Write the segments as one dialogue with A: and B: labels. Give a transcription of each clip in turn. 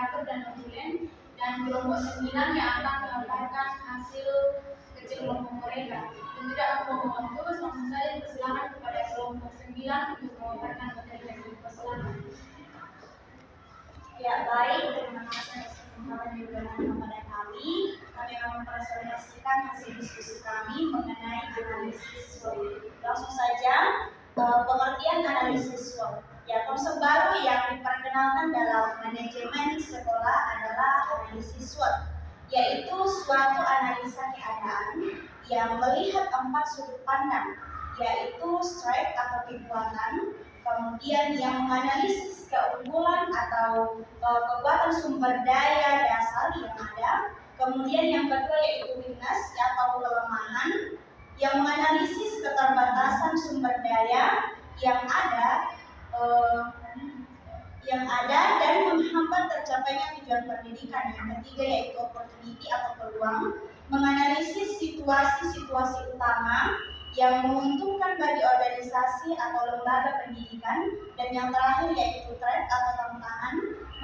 A: teratur dan reguler, dan kelompok 9 yang akan melaporkan hasil kecil kelompok mereka. Dan tidak membuang waktu, langsung saja dipersilakan kepada kelompok 9 untuk memaparkan materi yang dipersilakan.
B: Ya, baik, terima kasih atas kesempatan yang diberikan kepada kami. Kami akan mempresentasikan hasil diskusi kami mengenai analisis SWOT. Langsung saja, pengertian analisis SWOT. Ya, konsep baru yang diperkenalkan dalam manajemen sekolah adalah analisis SWOT, yaitu suatu analisa keadaan yang melihat 4 sudut pandang, yaitu strength atau kekuatan, kemudian yang menganalisis keunggulan atau kekuatan sumber daya dasar yang ada, kemudian yang kedua yaitu weakness atau kelemahan, yang menganalisis keterbatasan sumber daya yang ada dan menghambat tercapainya tujuan pendidikan. Yang ketiga yaitu opportunity atau peluang, menganalisis situasi-situasi utama yang menguntungkan bagi organisasi atau lembaga pendidikan, dan yang terakhir yaitu threat atau tantangan,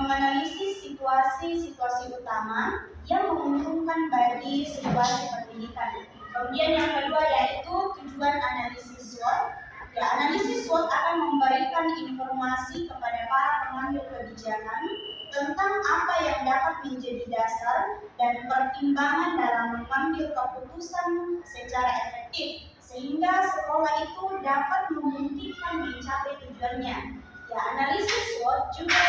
B: menganalisis situasi-situasi utama yang menguntungkan bagi situasi pendidikan. Kemudian yang kedua yaitu tujuan analisis SWOT. Ya, analisis SWOT akan memberikan informasi kepada para pengambil kebijakan tentang apa yang dapat menjadi dasar dan pertimbangan dalam mengambil keputusan secara efektif, sehingga sekolah itu dapat memungkinkan mencapai tujuannya. Ya, analisis SWOT juga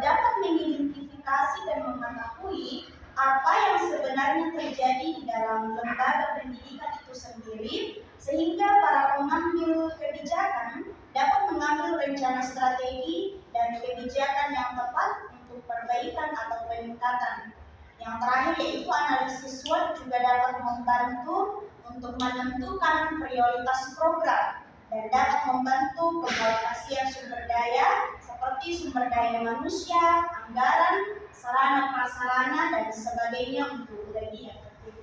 B: dapat mengidentifikasi dan mengetahui apa yang sebenarnya terjadi di dalam lembaga pendidikan itu sendiri, sehingga para pengambil kebijakan dapat mengambil rencana strategi dan kebijakan yang tepat untuk perbaikan atau peningkatan. Yang terakhir yaitu analisis SWOT juga dapat membantu untuk menentukan prioritas program dan dapat membantu pengalokasian sumber daya seperti sumber daya manusia, anggaran, sarana prasarana dan sebagainya untuk lebih efektif.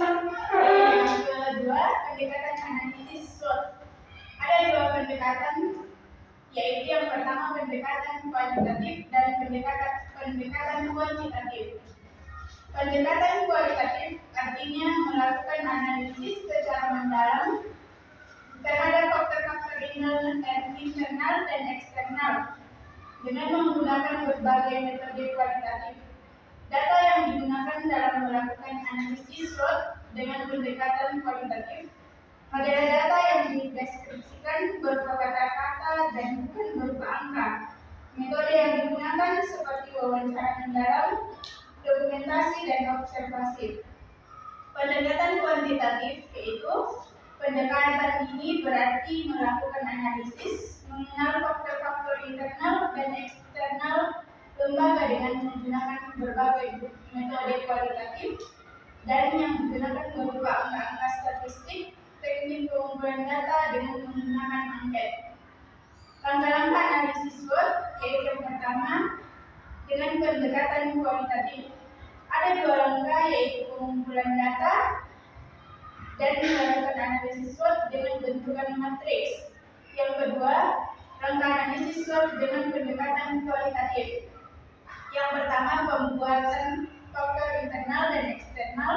A: Yang kedua, pendekatan analisis SWOT. Ada 2 pendekatan, yaitu yang pertama pendekatan kualitatif dan pendekatan kuantitatif. Pendekatan kualitatif artinya melakukan analisis secara mendalam terhadap faktor-faktor internal dan eksternal dengan menggunakan berbagai metode kualitatif. Data yang digunakan dalam melakukan analisis SWOT dengan pendekatan kualitatif adalah data yang dideskripsikan berupa kata-kata dan bukan berupa angka. Metode yang digunakan seperti wawancara mendalam, dokumentasi, dan observasi. Pendekatan kuantitatif yaitu pendekatan ini berarti melakukan analisis, mengenal faktor-faktor internal dan eksternal lembaga dengan menggunakan berbagai metode kualitatif, dan yang digunakan berupa angka-angka statistik, teknik pengumpulan data dengan menggunakan angket. Langkah-langkah analisis SWOT yaitu yang pertama dengan pendekatan kualitatif. Ada 2 langkah yaitu pengumpulan data dan melakukan analisis SWOT dengan bentukan matriks. Yang kedua, langkah analisis SWOT dengan pendekatan kualitatif. Yang pertama, pembuatan faktor internal dan eksternal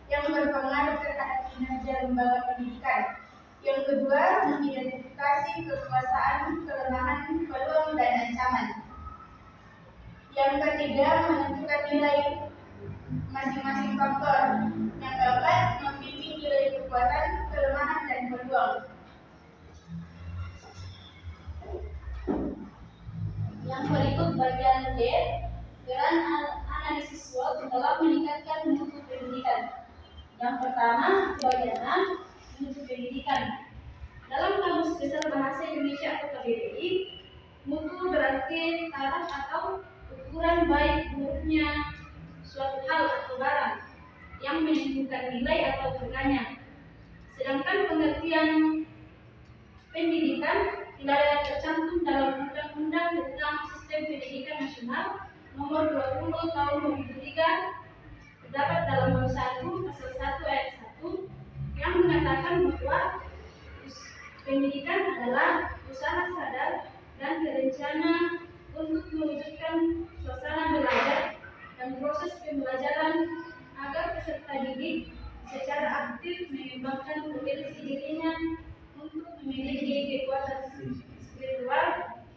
A: yang berpengaruh terhadap kinerja lembaga pendidikan. Yang kedua, mengidentifikasi kekuasaan, kelemahan, peluang, dan ancaman. Yang ketiga, menentukan nilai masing-masing faktor. Yang keempat, membimbing nilai kekuatan, kelemahan, dan peluang. Yang berikut bagian D, peran analisis SWOT dalam meningkatkan mutu pendidikan. Yang pertama, bagian A, mutu pendidikan. Dalam Kamus Besar Bahasa Indonesia atau KBBI, mutu berarti taraf atau ukuran baik buruknya suatu hal atau barang yang menentukan nilai atau angkanya. Sedangkan pengertian pendidikan tidak tercantum dalam Undang-Undang tentang Sistem Pendidikan Nasional Nomor 20 Tahun 2003, terdapat dalam bab 1 pasal 1 ayat 1 yang mengatakan bahwa Pendidikan adalah usaha sadar dan berencana untuk mewujudkan suasana belajar dan proses pembelajaran agar peserta didik secara aktif mengembangkan potensi dirinya untuk memiliki kekuatan spiritual,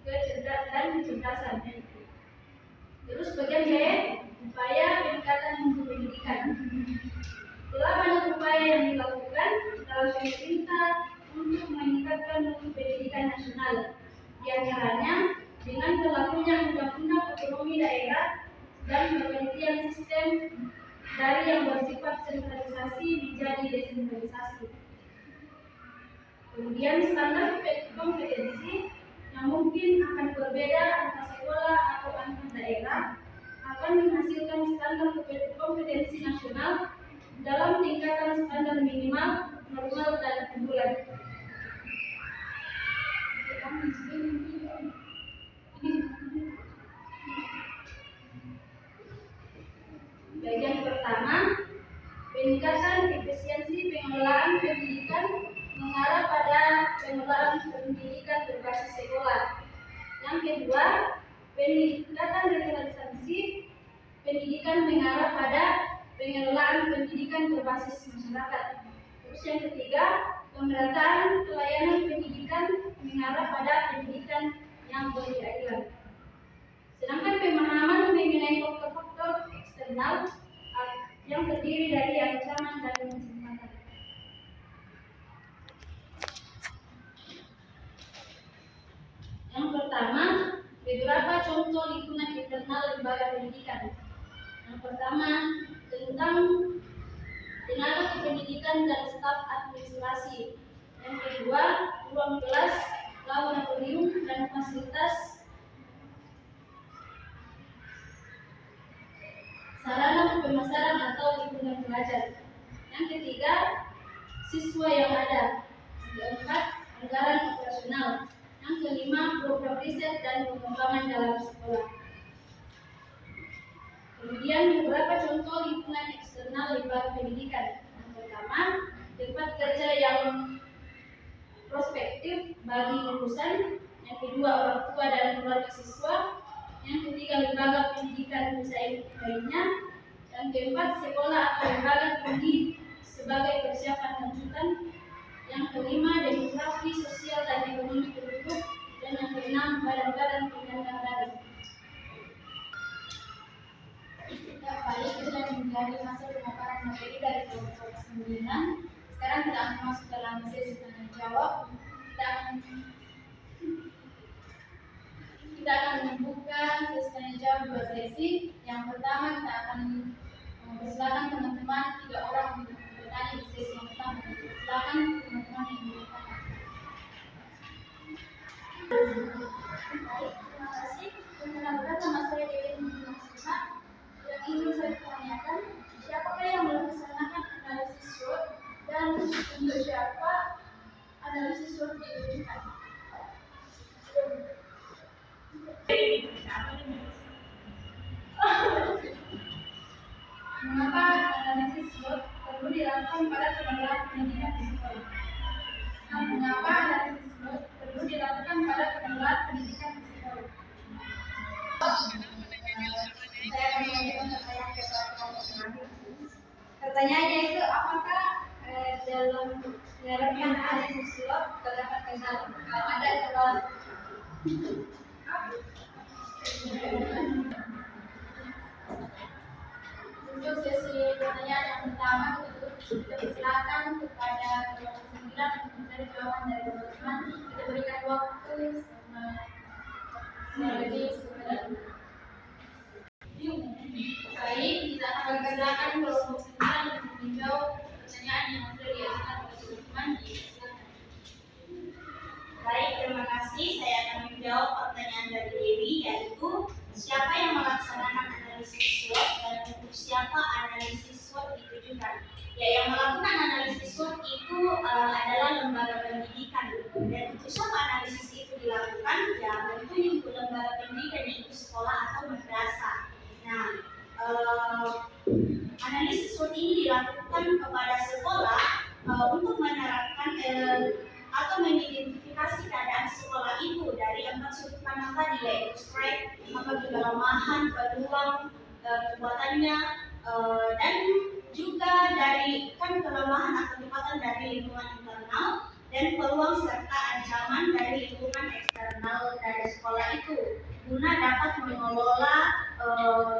A: dan kecerdasan. Terus bagian B, upaya peningkatan mutu pendidikan. Telah banyak upaya yang dilakukan dalam pemerintah untuk meningkatkan mutu pendidikan nasional. Di antaranya dengan berlakunya undang-undang otonomi daerah dan pergantian sistem dari yang bersifat sentralisasi menjadi desentralisasi. Kemudian standar kompetensi yang mungkin akan berbeda antar sekolah atau antar daerah akan menghasilkan standar kompetensi nasional dalam tingkatan standar minimal, normal, dan unggulan. Bagian pertama, peningkatan efisiensi pengelolaan pendidikan mengarah pada pengelolaan pendidikan berbasis sekolah. Yang kedua, peningkatan regionalisasi pendidikan mengarah pada pengelolaan pendidikan berbasis masyarakat. Terus yang ketiga, pemerataan pelayanan pendidikan mengarah pada pendidikan yang berkeadilan. Sedangkan pemahaman mengenai faktor-faktor eksternal yang terdiri dari ancaman dan kesempatan. Yang pertama, beberapa contoh lingkungan internal lembaga pendidikan. Yang pertama, tentang tenaga kependidikan dan staf administrasi. Yang kedua, ruang kelas, laboratorium, dan fasilitas sarana pemasaran atau lingkungan belajar. Yang ketiga, siswa yang ada. Yang keempat, anggaran operasional. Yang kelima, program riset dan pengembangan dalam sekolah. Kemudian beberapa contoh lingkungan eksternal lembaga pendidikan. Yang pertama, tempat kerja yang prospektif bagi lulusan. Yang kedua, orang tua dan keluarga siswa. Yang ketiga, lembaga pendidikan bersaing lainnya. Yang keempat, sekolah atau lembaga tinggi sebagai persiapan lanjutan. Yang kelima, demografi, sosial, dan ekonomi penduduk. Dan yang keenam, badan-badan penyandang daring.
C: Ya, baik, itu sudah menjadi masa pemaparan materi dari kelompok 9. Sekarang kita akan masuk dalam sesi tanya jawab. Kita akan membuka sesi tanya jawab 2 sesi. Yang pertama kita akan mempersilakan teman-teman 3 orang untuk bertanya di sesi yang pertama. Silakan teman-teman yang bertanya.
A: Baik, terima kasih. Perkenalkan, nama saya Dewi Muslimah. Yang ingin saya tanyakan, siapakah yang melaksanakan analisis SWOT dan untuk siapa analisis SWOT ditujukan? Mengapa analisis SWOT perlu dilakukan pada pengelolaan pendidikan di sekolah? Mengapa analisis SWOT perlu dilakukan pada pengelolaan pendidikan di sekolah?
B: Saya akan mengajukan pertanyaan kepada kelompok terakhir.
A: Pertanyaannya itu, apakah dalam menerapkan analisis SWOT terdapat kendala? Kalau ada kendala,
C: Untuk sesi pertanyaan yang pertama, kita persilakan kepada kelompok 9 untuk mencari jawaban dari teman-teman. Kita berikan waktu lebih 10 menit. Baik, kita akan persilakan kelompok 9 untuk menjawab pertanyaan yang sudah diajukan oleh teman-teman. Silakan.
B: Baik, terima kasih. Saya akan menjawab pertanyaan dari Dewi, yaitu siapa yang melaksanakan analisis SWOT dan untuk siapa analisis SWOT ditujukan. Ya, yang melakukan analisis SWOT itu adalah lembaga pendidikan. Dan untuk siapa analisis itu dilakukan? Ya, tentunya untuk lembaga pendidikan, yaitu sekolah atau madrasah. Nah, analisis SWOT ini dilakukan kepada sekolah untuk menerapkan atau mendidik maka dia itu strike, maka kelemahan, peluang, kekuatannya, dan juga dari kelemahan atau kekuatan dari lingkungan internal dan peluang serta ancaman dari lingkungan eksternal dari sekolah itu guna dapat mengelola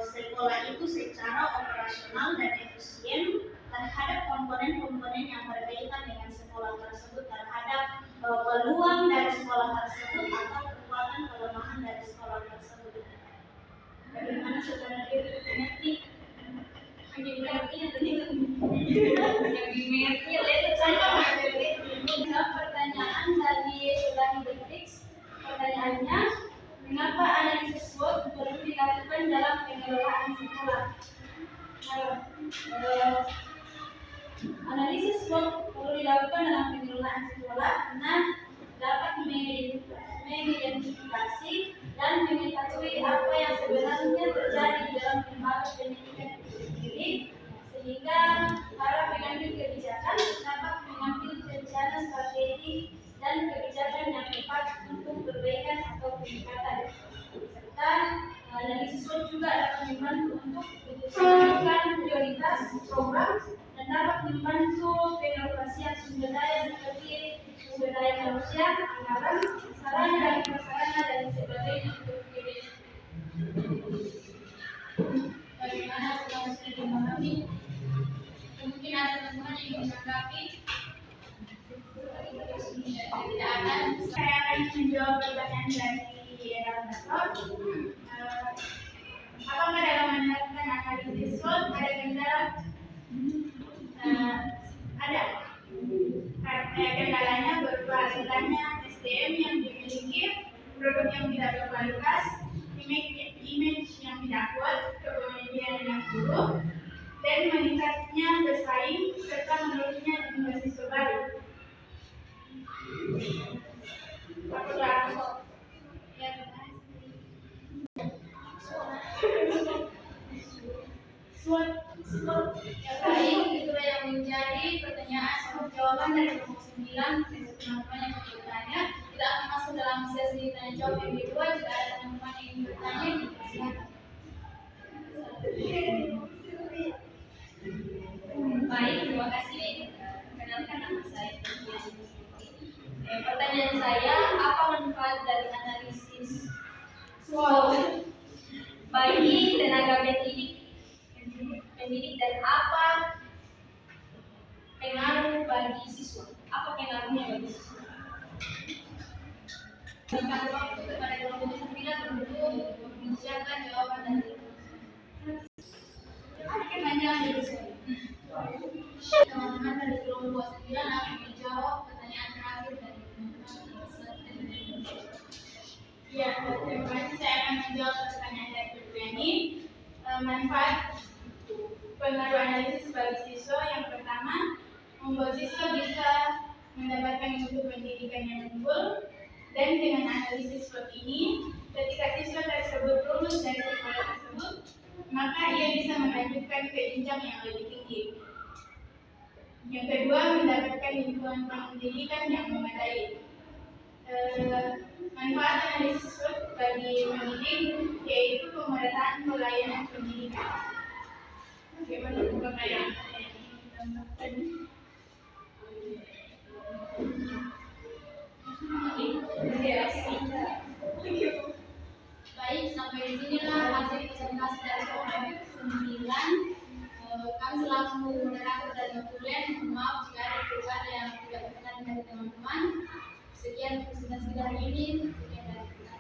B: sekolah itu secara operasional dan efisien terhadap komponen-komponen yang berkaitan dengan sekolah tersebut, terhadap peluang dari sekolah tersebut atau kekuatan kelemahan dari sekolah tersebut. Bagaimana saudara mengerti?
A: Pertanyaan dari saudari Beatrix, pertanyaannya, mengapa analisis SWOT perlu dilakukan dalam pengelolaan sekolah? Analisis SWOT perlu dilakukan dalam pengelolaan sekolah karena dapat mengidentifikasi dan mengetahui apa yang sebenarnya terjadi dalam lembaga pendidikan itu sendiri, sehingga para pengambil kebijakan dapat mengambil rencana strategi dan kebijakan yang tepat untuk perbaikan atau peningkatan. Serta analisis SWOT juga dapat membantu untuk menentukan prioritas program dan dapat membantu pengalokasian sumber daya seperti sumber daya manusia, anggaran, sarana dan prasarana dan sebagainya untuk PDS.
C: Bagaimana kalau sudah dipahami? Mungkin ada teman-teman yang menanggapi. Tidak akan.
B: Saya akan menjawab pertanyaan dari Rasul. Apakah dalam menerapkan analisis SWOT ada kendala? Ada. Kendalanya berupa rendahnya SDM yang dimiliki, produk yang tidak berkualitas, image yang tidak kuat, kepemimpinan yang buruk, dan meningkatnya bersaing serta menurunnya mahasiswa baru.
C: Baik, itulah yang menjadi pertanyaan atau jawaban dari kelompok 9. Teman-teman yang bertanya, kita akan masuk dalam sesi tanya jawab yang kedua. Jika ada teman-teman yang ingin bertanya, silakan. Baik, terima kasih. Kenalkan nama saya. Pertanyaan saya, apa manfaat dari analisis SWOT bagi tenaga pendidik dan apa pengaruh bagi siswa? Apa pengaruhnya bagi siswa? Berikan waktu kepada kelompok 9 untuk menyiapkan jawaban dari
A: Pertanyaan dari saya.
C: teman-teman dari kelompok 9 akan menjawab pertanyaan terakhir dari teman-teman.
B: Ya, terima kasih. Saya akan menjawab pertanyaan dari kedua ini. Manfaat pengaruh analisis bagi siswa yang pertama, membuat siswa bisa mendapatkan mutu pendidikan yang unggul, dan dengan analisis SWOT ini, ketika siswa tersebut lulus dari sekolah tersebut, maka ia bisa melanjutkan ke jenjang yang lebih tinggi. Yang kedua, mendapatkan lingkungan pendidikan yang memadai. Manfaat analisis SWOT bagi pendidik yaitu pemerataan pelayanan pendidikan. Bagaimana pelayanan yang ditambahkan?
C: Baik, sampai di sinilah hasil presentasi dari kelompok 9. Kami selaku moderator dan dokumen, mohon maaf jika ada perubahan yang tidak berkenan dari teman-teman. Sekian presentasi hari ini. Sekian dari kita.